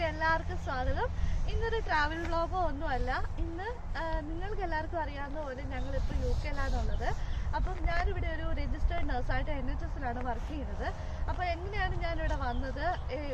വീഡിയോയിലേക്ക് എല്ലാവർക്കും സ്വാഗതം. ഇന്നൊരു ട്രാവൽ വ്ളോഗോ ഒന്നുമല്ല. ഇന്ന് നിങ്ങൾക്ക് എല്ലാവർക്കും അറിയാവുന്ന പോലെ ഞങ്ങളിപ്പോൾ UK-ലാണുള്ളത്. അപ്പം ഞാനിവിടെ ഒരു രജിസ്റ്റേർഡ് നഴ്സായിട്ട് NHS-ലാണ് വർക്ക് ചെയ്യുന്നത്. അപ്പോൾ എങ്ങനെയാണ് ഞാനിവിടെ വന്നത്,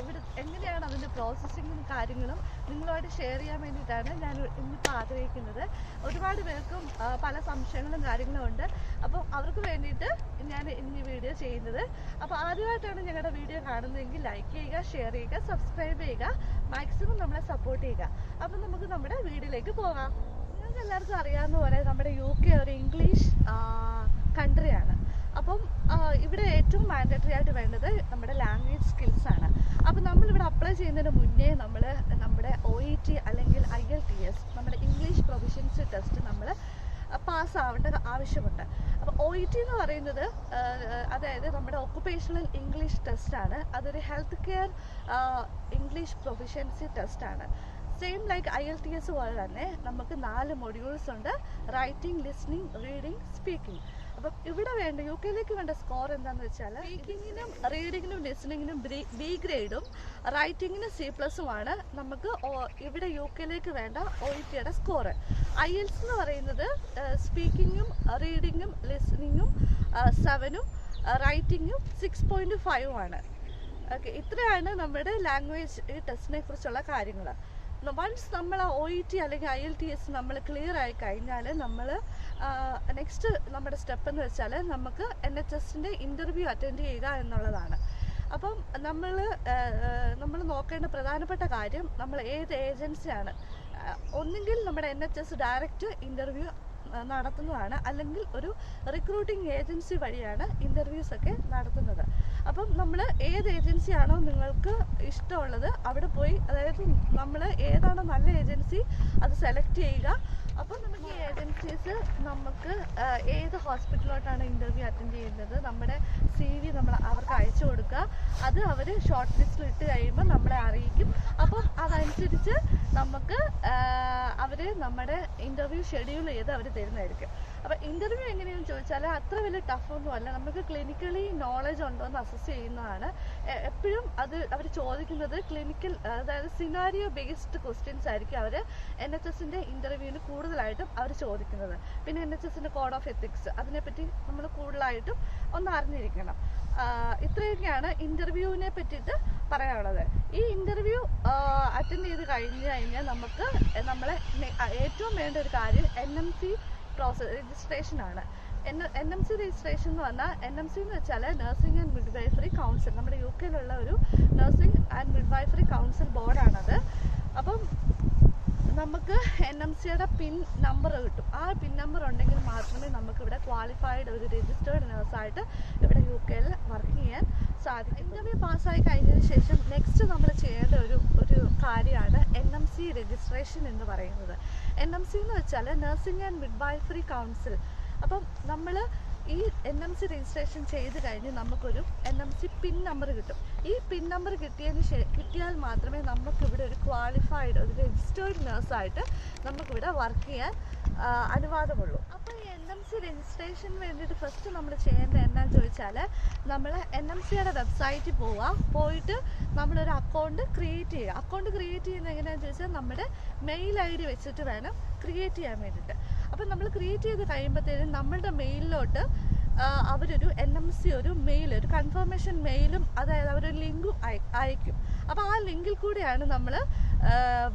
ഇവിടെ എങ്ങനെയാണ് അതിൻ്റെ പ്രോസസ്സിങ്ങും കാര്യങ്ങളും നിങ്ങളുമായിട്ട് ഷെയർ ചെയ്യാൻ വേണ്ടിയിട്ടാണ് ഞാൻ ഇന്നിപ്പോൾ ആഗ്രഹിക്കുന്നത്. ഒരുപാട് പേർക്കും പല സംശയങ്ങളും കാര്യങ്ങളും ഉണ്ട്. അപ്പം അവർക്ക് വേണ്ടിയിട്ട് ഞാൻ ഇന്ന് വീഡിയോ ചെയ്യുന്നത്. അപ്പോൾ ആദ്യമായിട്ടാണ് ഞങ്ങളുടെ വീഡിയോ കാണുന്നതെങ്കിൽ ലൈക്ക് ചെയ്യുക, ഷെയർ ചെയ്യുക, സബ്സ്ക്രൈബ് ചെയ്യുക, മാക്സിമം നമ്മളെ സപ്പോർട്ട് ചെയ്യുക. അപ്പം നമുക്ക് നമ്മുടെ വീഡിയോയിലേക്ക് പോകാം. നിങ്ങൾക്ക് എല്ലാവർക്കും അറിയാവുന്ന പോലെ നമ്മുടെ UK ഒരു ഇംഗ്ലീഷ് കൺട്രിയാണ്. അപ്പം ഇവിടെ ഏറ്റവും മാൻഡേറ്ററി ആയിട്ട് വേണ്ടത് നമ്മുടെ ലാംഗ്വേജ് സ്കിൽസാണ്. അപ്പം നമ്മളിവിടെ അപ്ലൈ ചെയ്യുന്നതിന് മുന്നേ നമ്മൾ നമ്മുടെ OET അല്ലെങ്കിൽ IELTS നമ്മുടെ ഇംഗ്ലീഷ് പ്രൊഫിഷ്യൻസി ടെസ്റ്റ് നമ്മൾ പാസ്സാവേണ്ട ആവശ്യമുണ്ട്. അപ്പോൾ OET എന്ന് പറയുന്നത് അതായത് നമ്മുടെ ഒക്കുപേഷണൽ ഇംഗ്ലീഷ് ടെസ്റ്റാണ്. അതൊരു ഹെൽത്ത് കെയർ ഇംഗ്ലീഷ് പ്രൊഫിഷ്യൻസി ടെസ്റ്റാണ്. സെയിം ലൈക്ക് IELTS പോലെ തന്നെ നമുക്ക് 4 മൊഡ്യൂൾസ് ഉണ്ട്: റൈറ്റിംഗ്, ലിസ്ണിംഗ്, റീഡിംഗ്, സ്പീക്കിംഗ്. അപ്പം ഇവിടെ വേണ്ട UK-ലേക്ക് വേണ്ട സ്കോർ എന്താണെന്ന് വെച്ചാൽ സ്പീക്കിങ്ങിനും റീഡിങ്ങിനും ലിസണിങ്ങിനും B ഗ്രേഡും റൈറ്റിങ്ങിന് C++ഉമാണ് നമുക്ക് ഇവിടെ UK-ലേക്ക് വേണ്ട OET-യുടെ സ്കോറ്. IELTS എന്ന് പറയുന്നത് സ്പീക്കിങ്ങും റീഡിങ്ങും ലിസണിങ്ങും 7ഉം റൈറ്റിങ്ങും 6.5 ഓക്കെ. ഇത്രയാണ് നമ്മുടെ ലാംഗ്വേജ് ടെസ്റ്റിനെ കുറിച്ചുള്ള കാര്യങ്ങൾ. വൺസ് നമ്മൾ OET അല്ലെങ്കിൽ IELTS നമ്മൾ ക്ലിയർ ആയി കഴിഞ്ഞാൽ നമ്മൾ നെക്സ്റ്റ് നമ്മുടെ സ്റ്റെപ്പ് എന്ന് വെച്ചാൽ നമുക്ക് NHS-ൻ്റെ ഇൻ്റർവ്യൂ അറ്റൻഡ് ചെയ്യുക എന്നുള്ളതാണ്. അപ്പം നമ്മൾ നോക്കേണ്ട പ്രധാനപ്പെട്ട കാര്യം നമ്മൾ ഏത് ഏജൻസിയാണ്. ഒന്നുകിൽ നമ്മുടെ NHS ഡയറക്റ്റ് ഇൻ്റർവ്യൂ നടത്തുന്നതാണ്, അല്ലെങ്കിൽ ഒരു റിക്രൂട്ടിംഗ് ഏജൻസി വഴിയാണ് ഇൻ്റർവ്യൂസ് ഒക്കെ നടത്തുന്നത്. അപ്പം നമ്മൾ ഏത് ഏജൻസിയാണോ നിങ്ങൾക്ക് ഇഷ്ടമുള്ളത് അവിടെ പോയി, അതായത് നമ്മൾ ഏതാണോ നല്ല ഏജൻസി അത് സെലക്ട് ചെയ്യുക. അപ്പം നമുക്ക് ഈ ഏജൻസീസ് നമുക്ക് ഏത് ഹോസ്പിറ്റലിലോട്ടാണ് ഇൻ്റർവ്യൂ അറ്റൻഡ് ചെയ്യുന്നത് നമ്മുടെ CV നമ്മൾ അവർക്ക് അയച്ചു കൊടുക്കുക. അത് അവർ ഷോർട്ട് ലിസ്റ്റിൽ ഇട്ട് കഴിയുമ്പോൾ നമ്മളെ അറിയിക്കും. അപ്പം അതനുസരിച്ച് നമുക്ക് അവർ നമ്മുടെ ഇൻ്റർവ്യൂ ഷെഡ്യൂൾ ചെയ്ത് അവർ തരുന്നതായിരിക്കും. അപ്പം ഇൻ്റർവ്യൂ എങ്ങനെയാണെന്ന് ചോദിച്ചാൽ അത്ര വലിയ ടഫൊന്നുമല്ല. നമുക്ക് ക്ലിനിക്കലി നോളജ് ഉണ്ടോ എന്ന് അസസ് ചെയ്യുന്നതാണ്. എപ്പോഴും അത് അവർ ചോദിക്കുന്നത് ക്ലിനിക്കൽ, അതായത് സിനാരിയോ ബേസ്ഡ് ക്വസ്റ്റ്യൻസ് ആയിരിക്കും അവർ NHS-ൻ്റെ ഇൻ്റർവ്യൂവിന് കൂടുതലായിട്ടും അവർ ചോദിക്കുന്നത്. പിന്നെ NHS-ൻ്റെ കോഡ് ഓഫ് എത്തിക്സ്, അതിനെപ്പറ്റി നമ്മൾ കൂടുതലായിട്ടും ഒന്ന് അറിഞ്ഞിരിക്കണം. ഇത്രയൊക്കെയാണ് ഇൻ്റർവ്യൂവിനെ പറ്റിയിട്ട് പറയാനുള്ളത്. ഈ ഇൻ്റർവ്യൂ അറ്റൻഡ് ചെയ്ത് കഴിഞ്ഞാൽ നമുക്ക് നമ്മളെ ഏറ്റവും വേണ്ട ഒരു കാര്യം NMC രജിസ്ട്രേഷൻ ആണ്. NMC രജിസ്ട്രേഷൻ എന്ന് പറഞ്ഞാൽ NMC എന്ന് വെച്ചാൽ നഴ്സിംഗ് ആൻഡ് മിഡ്വൈഫറി കൗൺസിൽ, നമ്മുടെ UK-ലുള്ള ഒരു നഴ്സിംഗ് ആൻഡ് മിഡ്വൈഫറി കൗൺസിൽ ബോർഡാണത്. അപ്പം നമുക്ക് NMC-യുടെ പിൻ നമ്പർ കിട്ടും. ആ പിൻ നമ്പർ ഉണ്ടെങ്കിൽ മാത്രമേ നമുക്കിവിടെ ക്വാളിഫൈഡ് ഒരു രജിസ്റ്റേർഡ് നഴ്സായിട്ട് ഇവിടെ UK-ൽ വർക്ക് ചെയ്യാൻ സാധിക്കും. ഇൻ്റർവ്യൂ പാസ്സായി കഴിഞ്ഞതിന് ശേഷം നെക്സ്റ്റ് നമ്മൾ ചെയ്യേണ്ട ഒരു കാര്യമാണ് NMC രജിസ്ട്രേഷൻ എന്ന് പറയുന്നത്. NMC എന്ന് വെച്ചാൽ നഴ്സിംഗ് ആൻഡ് മിഡ്വൈഫറി കൗൺസിൽ. അപ്പം നമ്മൾ ഈ NMC രജിസ്ട്രേഷൻ ചെയ്ത് കഴിഞ്ഞ് നമുക്കൊരു NMC പിൻ നമ്പർ കിട്ടും. ഈ പിൻ നമ്പർ കിട്ടിയാൽ മാത്രമേ നമുക്കിവിടെ ഒരു ക്വാളിഫൈഡ് ഒരു രജിസ്റ്റേർഡ് നഴ്സായിട്ട് നമുക്കിവിടെ വർക്ക് ചെയ്യാൻ അനുവാദമുള്ളൂ. അപ്പോൾ ഈ NMC രജിസ്ട്രേഷന് വേണ്ടിയിട്ട് ഫസ്റ്റ് നമ്മൾ ചെയ്യേണ്ടത് എന്നാന്ന് ചോദിച്ചാൽ നമ്മൾ NMC-യുടെ വെബ്സൈറ്റിൽ പോയിട്ട് നമ്മളൊരു അക്കൗണ്ട് ക്രിയേറ്റ് ചെയ്യുക. അക്കൗണ്ട് ക്രിയേറ്റ് ചെയ്യുന്നത് എങ്ങനെയാണെന്ന് ചോദിച്ചാൽ നമ്മുടെ മെയിൽ ID വെച്ചിട്ട് വേണം ക്രിയേറ്റ് ചെയ്യാൻ വേണ്ടിയിട്ട്. അപ്പം നമ്മൾ ക്രിയേറ്റ് ചെയ്ത് കഴിയുമ്പോഴത്തേനും നമ്മളുടെ മെയിലിലോട്ട് അവരൊരു NMC ഒരു കൺഫർമേഷൻ മെയിലും, അതായത് അവരൊരു ലിങ്കും അയക്കും. അപ്പോൾ ആ ലിങ്കിൽ കൂടിയാണ് നമ്മൾ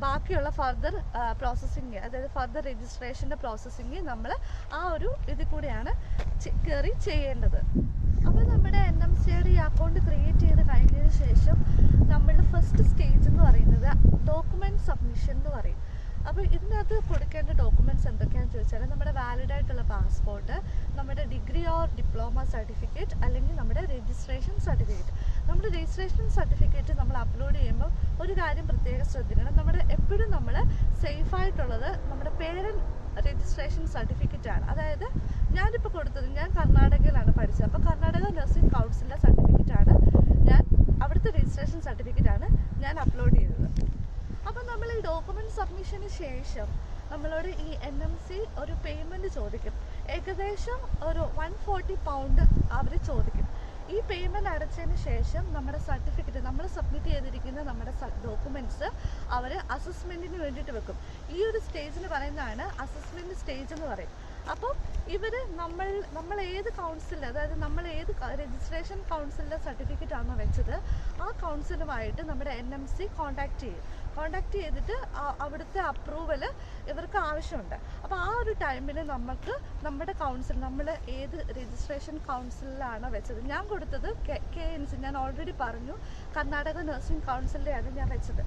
ബാക്കിയുള്ള ഫർദർ പ്രോസസ്സിങ്, അതായത് ഫർദർ രജിസ്ട്രേഷൻ്റെ പ്രോസസ്സിങ് നമ്മൾ ആ ഒരു ഇതിൽ കൂടിയാണ് കയറി ചെയ്യേണ്ടത്. അപ്പോൾ നമ്മുടെ NMC-യുടെ ഈ അക്കൗണ്ട് ക്രിയേറ്റ് ചെയ്ത് കഴിഞ്ഞതിന് ശേഷം നമ്മളുടെ ഫസ്റ്റ് സ്റ്റേജ് എന്ന് പറയുന്നത് ഡോക്യുമെൻറ്റ് സബ്മിഷൻ എന്ന് പറയും. അപ്പോൾ ഇതിനകത്ത് കൊടുക്കേണ്ട ഡോക്യുമെൻറ്റ്സ് എന്തൊക്കെയാണെന്ന് ചോദിച്ചാൽ നമ്മുടെ വാലിഡ് ആയിട്ടുള്ള പാസ്പോർട്ട്, നമ്മുടെ ഡിഗ്രി ഓർ ഡിപ്ലോമ സർട്ടിഫിക്കറ്റ്, അല്ലെങ്കിൽ നമ്മുടെ രജിസ്ട്രേഷൻ സർട്ടിഫിക്കറ്റ്. നമ്മുടെ രജിസ്ട്രേഷൻ സർട്ടിഫിക്കറ്റ് നമ്മൾ അപ്ലോഡ് ചെയ്യുമ്പോൾ ഒരു കാര്യം പ്രത്യേകം ശ്രദ്ധിക്കണം. എപ്പോഴും നമ്മൾ സേഫായിട്ടുള്ളത് നമ്മുടെ പേരൻറ് രജിസ്ട്രേഷൻ സർട്ടിഫിക്കറ്റാണ്. അതായത് ഞാനിപ്പോൾ കൊടുത്തത്, ഞാൻ കർണാടകയിലാണ് പഠിച്ചത്. അപ്പോൾ കർണാടക നഴ്സിംഗ് കൗൺസിലിൻ്റെ സർട്ടിഫിക്കറ്റാണ് അവിടുത്തെ രജിസ്ട്രേഷൻ സർട്ടിഫിക്കറ്റാണ് ഞാൻ അപ്ലോഡ് ചെയ്തത്. അപ്പം നമ്മൾ ഈ ഡോക്യുമെൻറ്റ് സബ്മിഷന് ശേഷം നമ്മളോട് ഈ NMC ഒരു പേയ്മെൻറ്റ് ചോദിക്കും. ഏകദേശം ഒരു £140 അവർ ചോദിക്കും. ഈ പേയ്മെൻറ്റ് അടച്ചതിന് ശേഷം നമ്മുടെ സർട്ടിഫിക്കറ്റ് നമ്മൾ സബ്മിറ്റ് ചെയ്തിരിക്കുന്ന നമ്മുടെ ഡോക്യുമെൻറ്റ്സ് അവർ അസസ്മെൻറ്റിന് വേണ്ടിയിട്ട് വെക്കും. ഈ ഒരു സ്റ്റേജിന് പറയുന്നതാണ് അസസ്മെൻറ്റ് സ്റ്റേജ് എന്ന് പറയും. അപ്പം ഇവർ നമ്മൾ ഏത് കൗൺസിലിൽ, അതായത് നമ്മൾ ഏത് രജിസ്ട്രേഷൻ കൗൺസിലിൻ്റെ സർട്ടിഫിക്കറ്റ് ആണോ വെച്ചത് ആ കൗൺസിലുമായിട്ട് നമ്മുടെ NMC കോണ്ടാക്ട് ചെയ്തിട്ട് അവിടുത്തെ അപ്രൂവൽ ഇവർക്ക് ആവശ്യമുണ്ട്. അപ്പോൾ ആ ഒരു ടൈമിൽ നമുക്ക് നമ്മുടെ കൗൺസിൽ, നമ്മൾ ഏത് രജിസ്ട്രേഷൻ കൗൺസിലിലാണോ വെച്ചത്, ഞാൻ കൊടുത്തത് KNC, ഞാൻ ഓൾറെഡി പറഞ്ഞു കർണാടക നഴ്സിംഗ് കൗൺസിലിൻ്റെയാണ് ഞാൻ വെച്ചത്.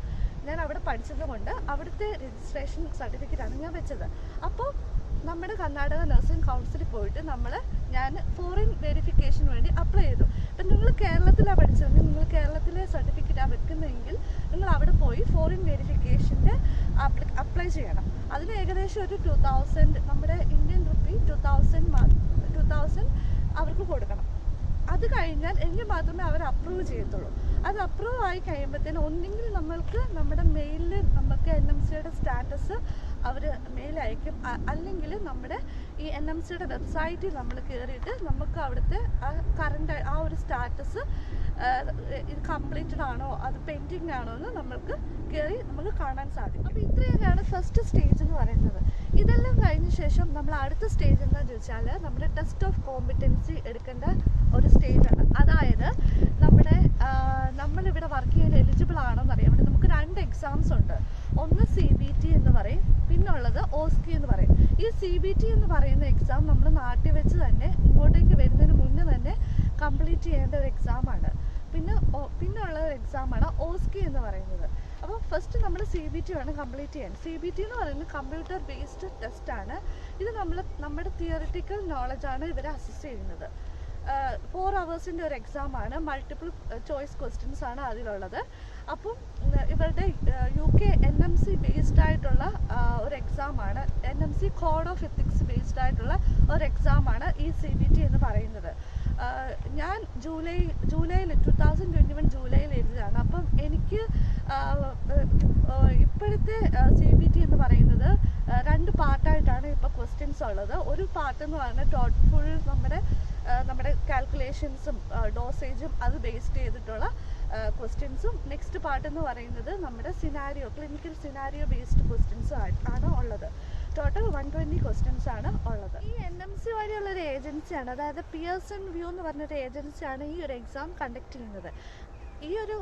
ഞാൻ അവിടെ പഠിച്ചത് കൊണ്ട് അവിടുത്തെ രജിസ്ട്രേഷൻ സർട്ടിഫിക്കറ്റാണ് ഞാൻ വെച്ചത്. അപ്പോൾ നമ്മുടെ കർണാടക നഴ്സിംഗ് കൗൺസിലിൽ പോയിട്ട് ഞാൻ ഫോറിൻ വെരിഫിക്കേഷന് വേണ്ടി അപ്ലൈ ചെയ്തു. ഇപ്പം നിങ്ങൾ കേരളത്തിലാണ് പഠിച്ചതെങ്കിൽ, നിങ്ങൾ കേരളത്തിലെ സർട്ടിഫിക്കറ്റാണ് വെക്കുന്നതെങ്കിൽ നിങ്ങൾ അവിടെ പോയി ഫോറിൻ വെരിഫിക്കേഷൻ്റെ അപ്ലൈ ചെയ്യണം. അതിന് ഏകദേശം ഒരു 2000 നമ്മുടെ ഇന്ത്യൻ റുപ്പി 2000 അവർക്ക് കൊടുക്കണം. അത് കഴിഞ്ഞാൽ എങ്കിൽ മാത്രമേ അവർ അപ്രൂവ് ചെയ്യത്തുള്ളൂ. അത് അപ്രൂവ് ആയി കഴിയുമ്പോഴത്തേനും ഒന്നെങ്കിൽ നമ്മൾക്ക് നമ്മുടെ മെയിലിൽ നമുക്ക് NMCയുടെ സ്റ്റാറ്റസ് അവർ മെയിൽ അയക്കും, അല്ലെങ്കിൽ നമ്മുടെ ഈ NMCയുടെ വെബ്സൈറ്റിൽ നമ്മൾ കയറിയിട്ട് നമുക്ക് അവിടുത്തെ കറണ്ട് ആ ഒരു സ്റ്റാറ്റസ് ഇത് കംപ്ലീറ്റഡ് ആണോ അത് പെൻഡിങ് ആണോ എന്ന് നമുക്ക് കാണാൻ സാധിക്കും. അപ്പോൾ ഇത്രയൊക്കെയാണ് ഫസ്റ്റ് സ്റ്റേജ് എന്ന് പറയുന്നത്. ഇതെല്ലാം കഴിഞ്ഞ ശേഷം നമ്മൾ അടുത്ത സ്റ്റേജ് എന്താണെന്ന് ചോദിച്ചാൽ നമ്മുടെ ടെസ്റ്റ് ഓഫ് കോമ്പിറ്റൻസി എടുക്കേണ്ട ഒരു സ്റ്റേജാണ്. അതായത് നമ്മളിവിടെ വർക്ക് ചെയ്യാൻ എലിജിബിൾ ആണോ എന്നറിയാൻ വേണ്ടി നമുക്ക് 2 എക്സാംസ് ഉണ്ട്. ഒന്ന് CBT എന്ന് പറയും, പിന്നുള്ളത് OSCE എന്ന് പറയും. ഈ CBT എന്ന് പറയുന്ന എക്സാം നമ്മൾ നാട്ടിൽ വെച്ച് തന്നെ ഇങ്ങോട്ടേക്ക് വരുന്നതിന് മുന്നേ തന്നെ കംപ്ലീറ്റ് ചെയ്യേണ്ട ഒരു എക്സാമാണ്. പിന്നുള്ള ഒരു എക്സാമാണ് OSCE എന്ന് പറയുന്നത്. അപ്പോൾ ഫസ്റ്റ് നമ്മൾ CBT വേണം കംപ്ലീറ്റ് ചെയ്യാൻ. CBT എന്ന് പറയുന്നത് കമ്പ്യൂട്ടർ ബേസ്ഡ് ടെസ്റ്റാണ്. ഇത് നമ്മുടെ തിയറിറ്റിക്കൽ നോളജാണ് ഇവരെ അസസ് ചെയ്യുന്നത്. 4 hours ഒരു എക്സാമാണ്. മൾട്ടിപ്പിൾ ചോയ്സ് ക്വസ്റ്റ്യൻസ് ആണ് അതിലുള്ളത്. അപ്പം ഇവരുടെ UK NMC ബേസ്ഡ് ആയിട്ടുള്ള ഒരു എക്സാമാണ്. NMC code of ethics based ആയിട്ടുള്ള ഒരു എക്സാമാണ് ഈ CBT എന്ന് പറയുന്നത്. ഞാൻ ജൂലൈയിൽ 2021 ജൂലൈയിൽ എഴുതിയതാണ്. അപ്പം എനിക്ക് ഇപ്പോഴത്തെ CBT എന്ന് പറയുന്നത് 2 പാർട്ടായിട്ടാണ് ഇപ്പോൾ ക്വസ്റ്റ്യൻസ് ഉള്ളത്. ഒരു പാർട്ട് എന്ന് പറഞ്ഞാൽ ഫുൾ നമ്മുടെ കാൽക്കുലേഷൻസും ഡോസേജും അത് ബേസ്ഡ് ചെയ്തിട്ടുള്ള ക്വസ്റ്റ്യൻസും, നെക്സ്റ്റ് പാർട്ട് എന്ന് പറയുന്നത് നമ്മുടെ ക്ലിനിക്കൽ സിനാരിയോ ബേസ്ഡ് ക്വസ്റ്റ്യൻസ് ആണ് ഉള്ളത്. ടോട്ടൽ 120 ക്വസ്റ്റ്യൻസ് ആണ് ഉള്ളത്. ഈ NMC വഴിയുള്ളൊരു ഏജൻസിയാണ്, അതായത് പിയേഴ്സൺ വ്യൂ എന്ന് പറഞ്ഞൊരു ഏജൻസിയാണ് ഈ ഒരു എക്സാം കണ്ടക്ട് ചെയ്യുന്നത്. ഈ ഒരു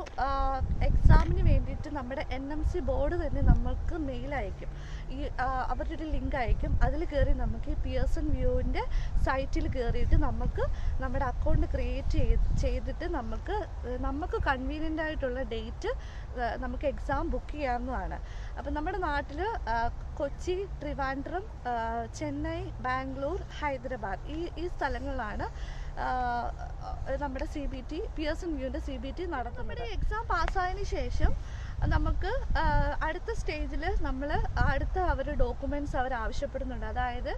എക്സാമിന് വേണ്ടിയിട്ട് നമ്മുടെ NMC ബോർഡ് തന്നെ നമ്മൾക്ക് മെയിൽ അയക്കും. അവരൊരു ലിങ്ക് അയക്കും. അതിൽ കയറി നമുക്ക് ഈ പിയേഴ്സൺ വ്യൂവിൻ്റെ സൈറ്റിൽ കയറിയിട്ട് നമുക്ക് നമ്മുടെ അക്കൗണ്ട് ക്രിയേറ്റ് ചെയ്തിട്ട് നമുക്ക് കൺവീനിയൻ്റ് ആയിട്ടുള്ള ഡേറ്റ് നമുക്ക് എക്സാം ബുക്ക് ചെയ്യാവുന്നതാണ്. അപ്പം നമ്മുടെ നാട്ടിൽ കൊച്ചി, ട്രിവാൻഡ്രം, ചെന്നൈ, ബാംഗ്ലൂർ, ഹൈദരാബാദ് ഈ സ്ഥലങ്ങളിലാണ് നമ്മുടെ പിയേഴ്സൺ വ്യൂവിൻ്റെ CBT നടത്തുന്നത്. നമ്മുടെ എക്സാം പാസ്സായതിനു ശേഷം നമുക്ക് അടുത്ത സ്റ്റേജിൽ അടുത്ത അവർ ഡോക്യുമെൻറ്റ്സ് അവർ ആവശ്യപ്പെടുന്നുണ്ട്. അതായത്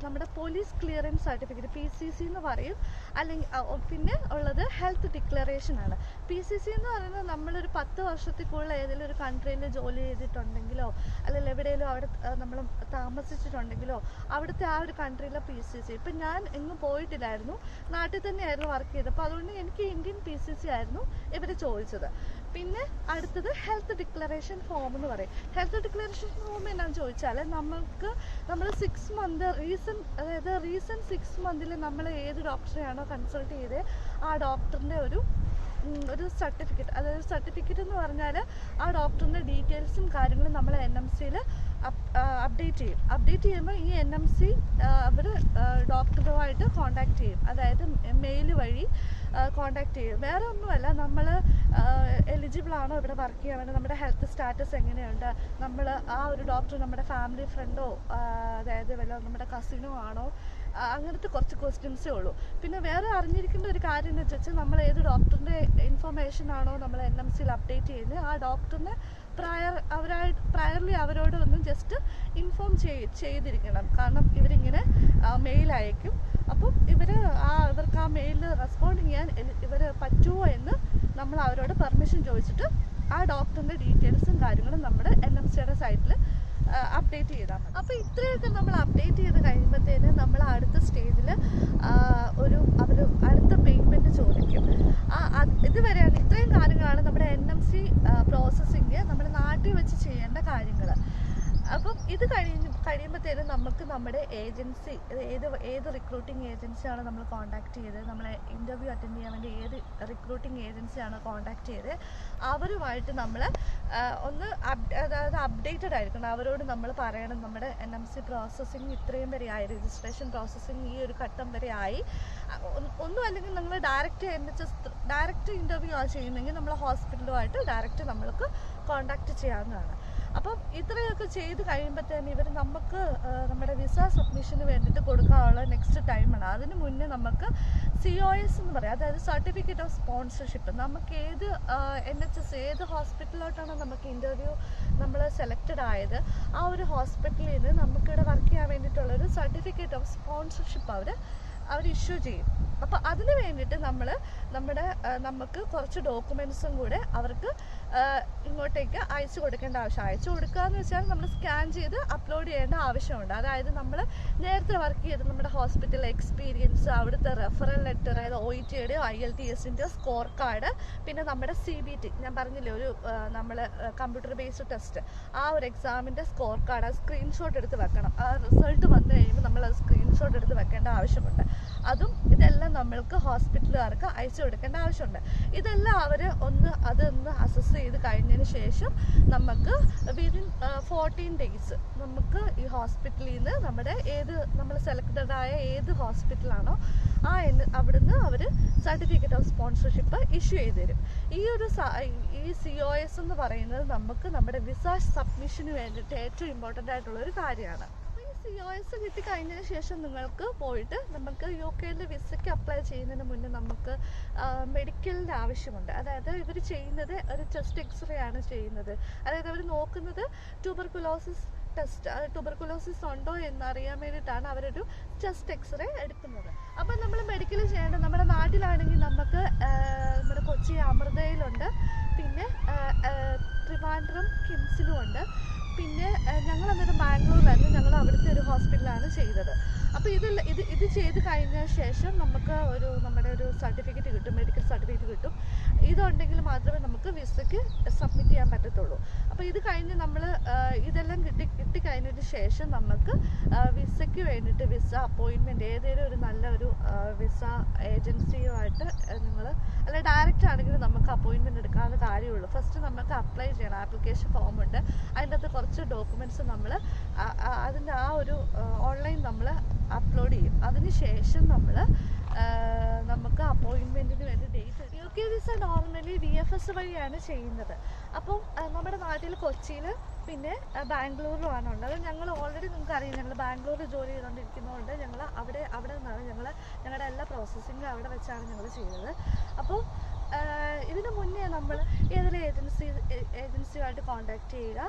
നമ്മുടെ പോലീസ് ക്ലിയറൻസ് സർട്ടിഫിക്കറ്റ് PCC എന്ന് പറയും. അല്ലെങ്കിൽ പിന്നെ ഉള്ളത് ഹെൽത്ത് ഡിക്ലറേഷൻ ആണ്. PCC എന്ന് പറയുന്നത് നമ്മളൊരു 10 വർഷത്തിൽ കൂടുതൽ ഏതെങ്കിലും ഒരു കൺട്രിയിൽ ജോലി ചെയ്തിട്ടുണ്ടെങ്കിലോ അല്ലെങ്കിൽ എവിടെയെങ്കിലും അവിടെ നമ്മൾ താമസിച്ചിട്ടുണ്ടെങ്കിലോ അവിടുത്തെ ആ ഒരു കൺട്രിയിലെ PCC. ഇപ്പം ഞാൻ എങ്ങും പോയിട്ടില്ലായിരുന്നു, നാട്ടിൽ തന്നെയായിരുന്നു വർക്ക് ചെയ്തത്. അപ്പോൾ അതുകൊണ്ട് എനിക്ക് ഇന്ത്യൻ PCC ആയിരുന്നു ഇവർ ചോദിച്ചത്. പിന്നെ അടുത്തത് ഹെൽത്ത് ഡിക്ലറേഷൻ ഫോം എന്ന് പറയും. ഹെൽത്ത് ഡിക്ലറേഷൻ ഫോം എന്നാന്ന് ചോദിച്ചാൽ നമ്മൾ 6 month റീസെൻറ്റ് 6 monthൽ നമ്മൾ ഏത് ഡോക്ടറെയാണോ കൺസൾട്ട് ചെയ്തത് ആ ഡോക്ടറിൻ്റെ ഒരു സർട്ടിഫിക്കറ്റ്, അതായത് സർട്ടിഫിക്കറ്റ് എന്ന് പറഞ്ഞാൽ ആ ഡോക്ടറിൻ്റെ ഡീറ്റെയിൽസും കാര്യങ്ങളും നമ്മൾ NMCയിൽ അപ്ഡേറ്റ് ചെയ്യുമ്പോൾ ഈ NMC അവർ ഡോക്ടറുമായിട്ട് കോണ്ടാക്ട് ചെയ്യും. അതായത് മെയിൽ വഴി കോണ്ടാക്ട് ചെയ്യും. വേറെ ഒന്നുമല്ല, നമ്മൾ എലിജിബിൾ ആണോ ഇവിടെ വർക്ക് ചെയ്യാൻ വേണ്ടി, നമ്മുടെ ഹെൽത്ത് സ്റ്റാറ്റസ് എങ്ങനെയുണ്ട്, നമ്മൾ ആ ഒരു ഡോക്ടർ നമ്മുടെ ഫാമിലി ഫ്രണ്ടോ അതായത് വല്ല നമ്മുടെ കസിനോ ആണോ, അങ്ങനത്തെ കുറച്ച് ക്വസ്റ്റ്യൻസേ ഉള്ളൂ. പിന്നെ വേറെ അറിഞ്ഞിരിക്കേണ്ട ഒരു കാര്യം എന്ന് വെച്ചാൽ നമ്മൾ ഏത് ഡോക്ടറിൻ്റെ ഇൻഫർമേഷൻ ആണോ നമ്മൾ NMCയിൽ അപ്ഡേറ്റ് ചെയ്യുന്നത് ആ ഡോക്ടറിനെ പ്രയർലി അവരോട് ഒന്ന് ജസ്റ്റ് ഇൻഫോം ചെയ്തിരിക്കണം. കാരണം ഇവരിങ്ങനെ മെയിൽ അയക്കും. അപ്പം ഇവർക്ക് ആ മെയിലിൽ റെസ്പോണ്ട് ചെയ്യാൻ ഇവർ പറ്റുമോ എന്ന് നമ്മൾ അവരോട് പെർമിഷൻ ചോദിച്ചിട്ട് ആ ഡോക്ടറിൻ്റെ ഡീറ്റെയിൽസും കാര്യങ്ങളും നമ്മുടെ NMCയുടെ സൈറ്റിൽ അപ്ഡേറ്റ് ചെയ്താൽ മതി. അപ്പോൾ ഇത്രയൊക്കെ നമ്മൾ അപ്ഡേറ്റ് ചെയ്ത് കഴിയുമ്പോഴത്തേന് നമ്മൾ അടുത്ത സ്റ്റേജിൽ അവർ അടുത്ത പേയ്മെൻറ്റ് ചോദിക്കും. ഇതുവരെയാണ് ഇത്രയും കാര്യങ്ങളാണ് നമ്മുടെ NMC പ്രോസസ്സിങ് നമ്മുടെ നാട്ടിൽ വെച്ച് ചെയ്യേണ്ട കാര്യങ്ങൾ. അപ്പം ഇത് കഴിയുമ്പോഴത്തേനും നമുക്ക് നമ്മുടെ ഏജൻസി ഏത് റിക്രൂട്ടിംഗ് ഏജൻസിയാണ് നമ്മൾ കോൺടാക്ട് ചെയ്തത്, നമ്മളെ ഇൻ്റർവ്യൂ അറ്റൻഡ് ചെയ്യാൻ വേണ്ടി ഏത് റിക്രൂട്ടിംഗ് ഏജൻസിയാണ് കോൺടാക്ട് ചെയ്തത്, അവരുമായിട്ട് നമ്മൾ ഒന്ന് അതായത് അപ്ഡേറ്റഡ് ആയിരിക്കണം. അവരോട് നമ്മൾ പറയണം നമ്മുടെ NMC പ്രോസസ്സിങ് ഇത്രയും വരെ ആയി, രജിസ്ട്രേഷൻ പ്രോസസ്സിങ് ഈ ഒരു ഘട്ടം വരെ ആയി. ഒന്നും അല്ലെങ്കിൽ നിങ്ങൾ ഡയറക്റ്റ് ഇൻ്റർവ്യൂ ആണ് ചെയ്യുന്നതെങ്കിൽ നമ്മൾ ഹോസ്പിറ്റലുമായിട്ട് ഡയറക്റ്റ് നമ്മൾക്ക് കോൺടാക്ട് ചെയ്യാവുന്നതാണ്. അപ്പം ഇത്രയൊക്കെ ചെയ്ത് കഴിയുമ്പോഴത്തേന് ഇവർ നമുക്ക് നമ്മുടെ വിസ സബ്മിഷന് വേണ്ടിയിട്ട് കൊടുക്കാനുള്ള നെക്സ്റ്റ് ടൈമാണ്. അതിന് മുന്നേ നമുക്ക് COS എന്ന് പറയും, അതായത് സർട്ടിഫിക്കറ്റ് ഓഫ് സ്പോൺസർഷിപ്പ്. നമുക്ക് ഏത് NHS ഏത് ഹോസ്പിറ്റലിലോട്ടാണോ നമുക്ക് ഇൻ്റർവ്യൂ നമ്മൾ സെലക്റ്റഡ് ആയത്, ആ ഒരു ഹോസ്പിറ്റലിൽ നിന്ന് നമുക്കിവിടെ വർക്ക് ചെയ്യാൻ വേണ്ടിയിട്ടുള്ളൊരു സർട്ടിഫിക്കറ്റ് ഓഫ് സ്പോൺസർഷിപ്പ് അവർ ഇഷ്യൂ ചെയ്യും. അപ്പോൾ അതിന് വേണ്ടിയിട്ട് നമുക്ക് കുറച്ച് ഡോക്യുമെൻറ്റ്സും കൂടെ അവർക്ക് ഇങ്ങോട്ടേക്ക് അയച്ചു കൊടുക്കേണ്ട ആവശ്യം. അയച്ചു കൊടുക്കുക എന്ന് വെച്ചാൽ നമ്മൾ സ്കാൻ ചെയ്ത് അപ്ലോഡ് ചെയ്യേണ്ട ആവശ്യമുണ്ട്. അതായത് നമ്മൾ നേരത്തെ വർക്ക് ചെയ്ത് നമ്മുടെ ഹോസ്പിറ്റൽ എക്സ്പീരിയൻസ്, അവിടുത്തെ റെഫറൽ ലെറ്റർ, അതായത് OETയുടെയോ IELTSൻ്റെയോ സ്കോർ കാർഡ്, പിന്നെ നമ്മുടെ CBT ഞാൻ പറഞ്ഞില്ലേ ഒരു നമ്മൾ കമ്പ്യൂട്ടർ ബേസ്ഡ് ടെസ്റ്റ്, ആ ഒരു എക്സാമിൻ്റെ സ്കോർ കാർഡ്, അത് സ്ക്രീൻഷോട്ട് എടുത്ത് വെക്കണം. ആ റിസൾട്ട് വന്നു കഴിയുമ്പോൾ നമ്മൾ അത് സ്ക്രീൻഷോട്ട് എടുത്ത് വെക്കേണ്ട ആവശ്യമുണ്ട്. ഇതെല്ലാം നമ്മൾക്ക് ഹോസ്പിറ്റലുകാർക്ക് അയച്ചു കൊടുക്കേണ്ട ആവശ്യമുണ്ട്. ഇതെല്ലാം അതൊന്ന് അസസ് ചെയ്ത് കഴിഞ്ഞതിന് ശേഷം നമുക്ക് വിതിൻ 14 ഡേയ്സ് നമുക്ക് ഈ ഹോസ്പിറ്റലിൽ നിന്ന് നമ്മൾ സെലക്റ്റഡ് ആയ ഏത് ഹോസ്പിറ്റലാണോ അവിടുന്ന് അവർ സർട്ടിഫിക്കറ്റ് ഓഫ് സ്പോൺസർഷിപ്പ് ഇഷ്യൂ ചെയ്ത് തരും. ഈ COS എന്ന് പറയുന്നത് നമുക്ക് നമ്മുടെ വിസ സബ്മിഷന് വേണ്ടിയിട്ട് ഏറ്റവും ഇമ്പോർട്ടൻ്റ് ആയിട്ടുള്ള ഒരു കാര്യമാണ്. COS കിട്ടിക്കഴിഞ്ഞതിന് ശേഷം നിങ്ങൾക്ക് പോയിട്ട് നമുക്ക് UK വിസയ്ക്ക് അപ്ലൈ ചെയ്യുന്നതിന് മുന്നേ നമുക്ക് മെഡിക്കലിൻ്റെ ആവശ്യമുണ്ട്. അതായത് ഇവർ ചെയ്യുന്നത് ഒരു ചെസ്റ്റ് എക്സ്റേ ആണ് ചെയ്യുന്നത്. അതായത് അവർ നോക്കുന്നത് ട്യൂബർകുലോസിസ് ടെസ്റ്റ്, ട്യൂബർകുലോസിസ് ഉണ്ടോ എന്നറിയാൻ വേണ്ടിയിട്ടാണ് അവരൊരു ചെസ്റ്റ് എക്സ്റേ എടുക്കുന്നത്. അപ്പം നമ്മൾ മെഡിക്കൽ ചെയ്യേണ്ടത് നമ്മുടെ നാട്ടിലാണെങ്കിൽ നമുക്ക് നമ്മുടെ കൊച്ചി അമൃതയിലുണ്ട്, പിന്നെ ട്രിവാൻഡ്രം കിംസിലും ഉണ്ട്, പിന്നെ ഞങ്ങൾ അന്നേരം ബാംഗ്ലൂരിലായിരുന്നു, ഞങ്ങൾ അവിടുത്തെ ഒരു ഹോസ്പിറ്റലാണ് ചെയ്തത്. അപ്പോൾ ഇത് ചെയ്ത് കഴിഞ്ഞ ശേഷം നമുക്ക് നമ്മുടെ ഒരു സർട്ടിഫിക്കറ്റ് കിട്ടും, മെഡിക്കൽ സർട്ടിഫിക്കറ്റ് കിട്ടും. ഇതുണ്ടെങ്കിൽ മാത്രമേ നമുക്ക് വിസയ്ക്ക് സബ്മിറ്റ് ചെയ്യാൻ പറ്റത്തുള്ളൂ. അപ്പോൾ ഇത് കഴിഞ്ഞ് നമ്മൾ ഇതെല്ലാം കിട്ടിക്കഴിഞ്ഞതിന് ശേഷം നമുക്ക് വിസയ്ക്ക് വേണ്ടിയിട്ട് വിസ അപ്പോയിൻമെൻറ്റ് ഏതെങ്കിലും ഒരു നല്ലൊരു വിസ ഏജൻസിയുമായിട്ട് അല്ല ഡയറക്റ്റ് ആണെങ്കിൽ നമുക്ക് അപ്പോയിൻമെൻറ്റ് എടുക്കാവുന്ന കാര്യമുള്ളൂ. ഫസ്റ്റ് നമുക്ക് അപ്ലൈ ചെയ്യണം, ആപ്ലിക്കേഷൻ ഫോമുണ്ട്, അതിൻ്റെ അകത്ത് കുറച്ച് ഡോക്യുമെൻറ്റ്സ് നമ്മൾ അതിൻ്റെ ആ ഒരു ഓൺലൈൻ നമ്മൾ അപ്ലോഡ് ചെയ്യും. അതിനുശേഷം നമുക്ക് അപ്പോയിൻമെൻറ്റിന് വേണ്ടി date. UK visa normally VFS വഴിയാണ് ചെയ്യുന്നത്. അപ്പം നമ്മുടെ നാട്ടിൽ കൊച്ചിയിൽ പിന്നെ ബാംഗ്ലൂരിലുമാണ് ഉള്ളത്. ഞങ്ങൾ ഓൾറെഡി നിങ്ങൾക്ക് അറിയാം, ഞങ്ങൾ ബാംഗ്ലൂരിൽ ജോലി ചെയ്തുകൊണ്ടിരിക്കുന്നതുകൊണ്ട് ഞങ്ങൾ അവിടെ നിന്നാണ് ഞങ്ങളുടെ എല്ലാ പ്രോസസ്സിങ്ങും അവിടെ വെച്ചാണ് ഞങ്ങൾ ചെയ്തത്. അപ്പോൾ ഇതിന് മുന്നേ നമ്മൾ ഏതെങ്കിലും ഏജൻസിയുമായിട്ട് കോൺടാക്ട് ചെയ്യുക.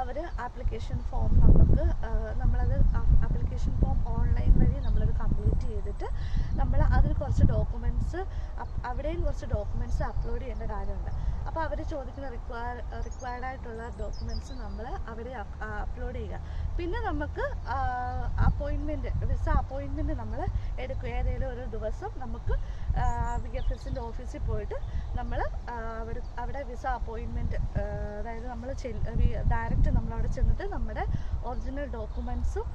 അവർ ആപ്ലിക്കേഷൻ ഫോം നമ്മളത് ആപ്ലിക്കേഷൻ ഫോം ഓൺലൈൻ വഴി നമ്മളത് കംപ്ലീറ്റ് ചെയ്തിട്ട് അതിൽ കുറച്ച് ഡോക്യുമെൻറ്റ്സ് അവിടെയും കുറച്ച് ഡോക്യുമെൻറ്റ്സ് അപ്ലോഡ് ചെയ്യേണ്ട കാര്യമുണ്ട്. അപ്പോൾ അവർ ചോദിക്കുന്ന റിക്വയർഡ് ആയിട്ടുള്ള ഡോക്യുമെൻറ്റ്സ് നമ്മൾ അവിടെ അപ്ലോഡ് ചെയ്യുക. പിന്നെ നമുക്ക് വിസ അപ്പോയിൻമെൻറ്റ് നമ്മൾ എടുക്കും. ഏതെങ്കിലും ഒരു ദിവസം നമുക്ക് VFSൻ്റെ ഓഫീസിൽ പോയിട്ട് നമ്മൾ അവിടെ വിസ അപ്പോയിൻമെൻറ്റ്, അതായത് നമ്മൾ ഡയറക്റ്റ് നമ്മളവിടെ ചെന്നിട്ട് നമ്മുടെ ഒറിജിനൽ ഡോക്യുമെൻറ്റ്സും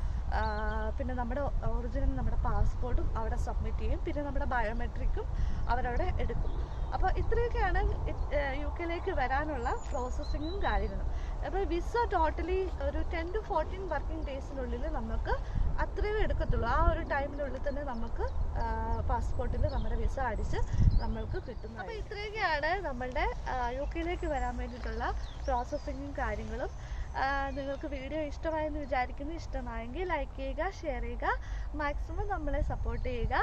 പിന്നെ നമ്മുടെ പാസ്പോർട്ടും അവിടെ സബ്മിറ്റ് ചെയ്യും. പിന്നെ നമ്മുടെ ബയോമെട്രിക്കും അവരവിടെ എടുക്കും. അപ്പോൾ ഇത്രയൊക്കെയാണ് UK വരാനുള്ള പ്രോസസ്സിങ്ങും കാര്യങ്ങളും. അപ്പോൾ വിസ ടോട്ടലി ഒരു 10 to 14 വർക്കിംഗ് ഡേയ്സിനുള്ളിൽ നമുക്ക് അത്രയും എടുക്കത്തുള്ളൂ. ആ ഒരു ടൈമിനുള്ളിൽ തന്നെ നമുക്ക് പാസ്പോർട്ടിൽ നമ്മുടെ വിസ അടിച്ച് നമ്മൾക്ക് കിട്ടുന്നത്. അപ്പോൾ ഇത്രയൊക്കെയാണ് നമ്മളുടെ UK വരാൻ വേണ്ടിയിട്ടുള്ള പ്രോസസ്സിങ്ങും കാര്യങ്ങളും. നിങ്ങൾക്ക് വീഡിയോ ഇഷ്ടമായെന്ന് വിചാരിക്കുന്നു. ഇഷ്ടമായെങ്കിൽ ലൈക്ക് ചെയ്യുക, ഷെയർ ചെയ്യുക, മാക്സിമം നമ്മളെ സപ്പോർട്ട് ചെയ്യുക.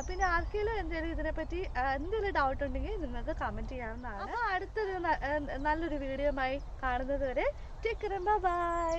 പിന്നെ ആർക്കെങ്കിലും ഇതിനെപ്പറ്റി എന്തെങ്കിലും ഡൗട്ട് ഉണ്ടെങ്കിൽ നിങ്ങൾക്ക് കമൻറ്റ് ചെയ്യാവുന്നതാണ്. അപ്പോൾ അടുത്തൊരു നല്ലൊരു വീഡിയോയുമായി കാണുന്നത് വരെ ടേക്ക് കെയർ, ബൈ.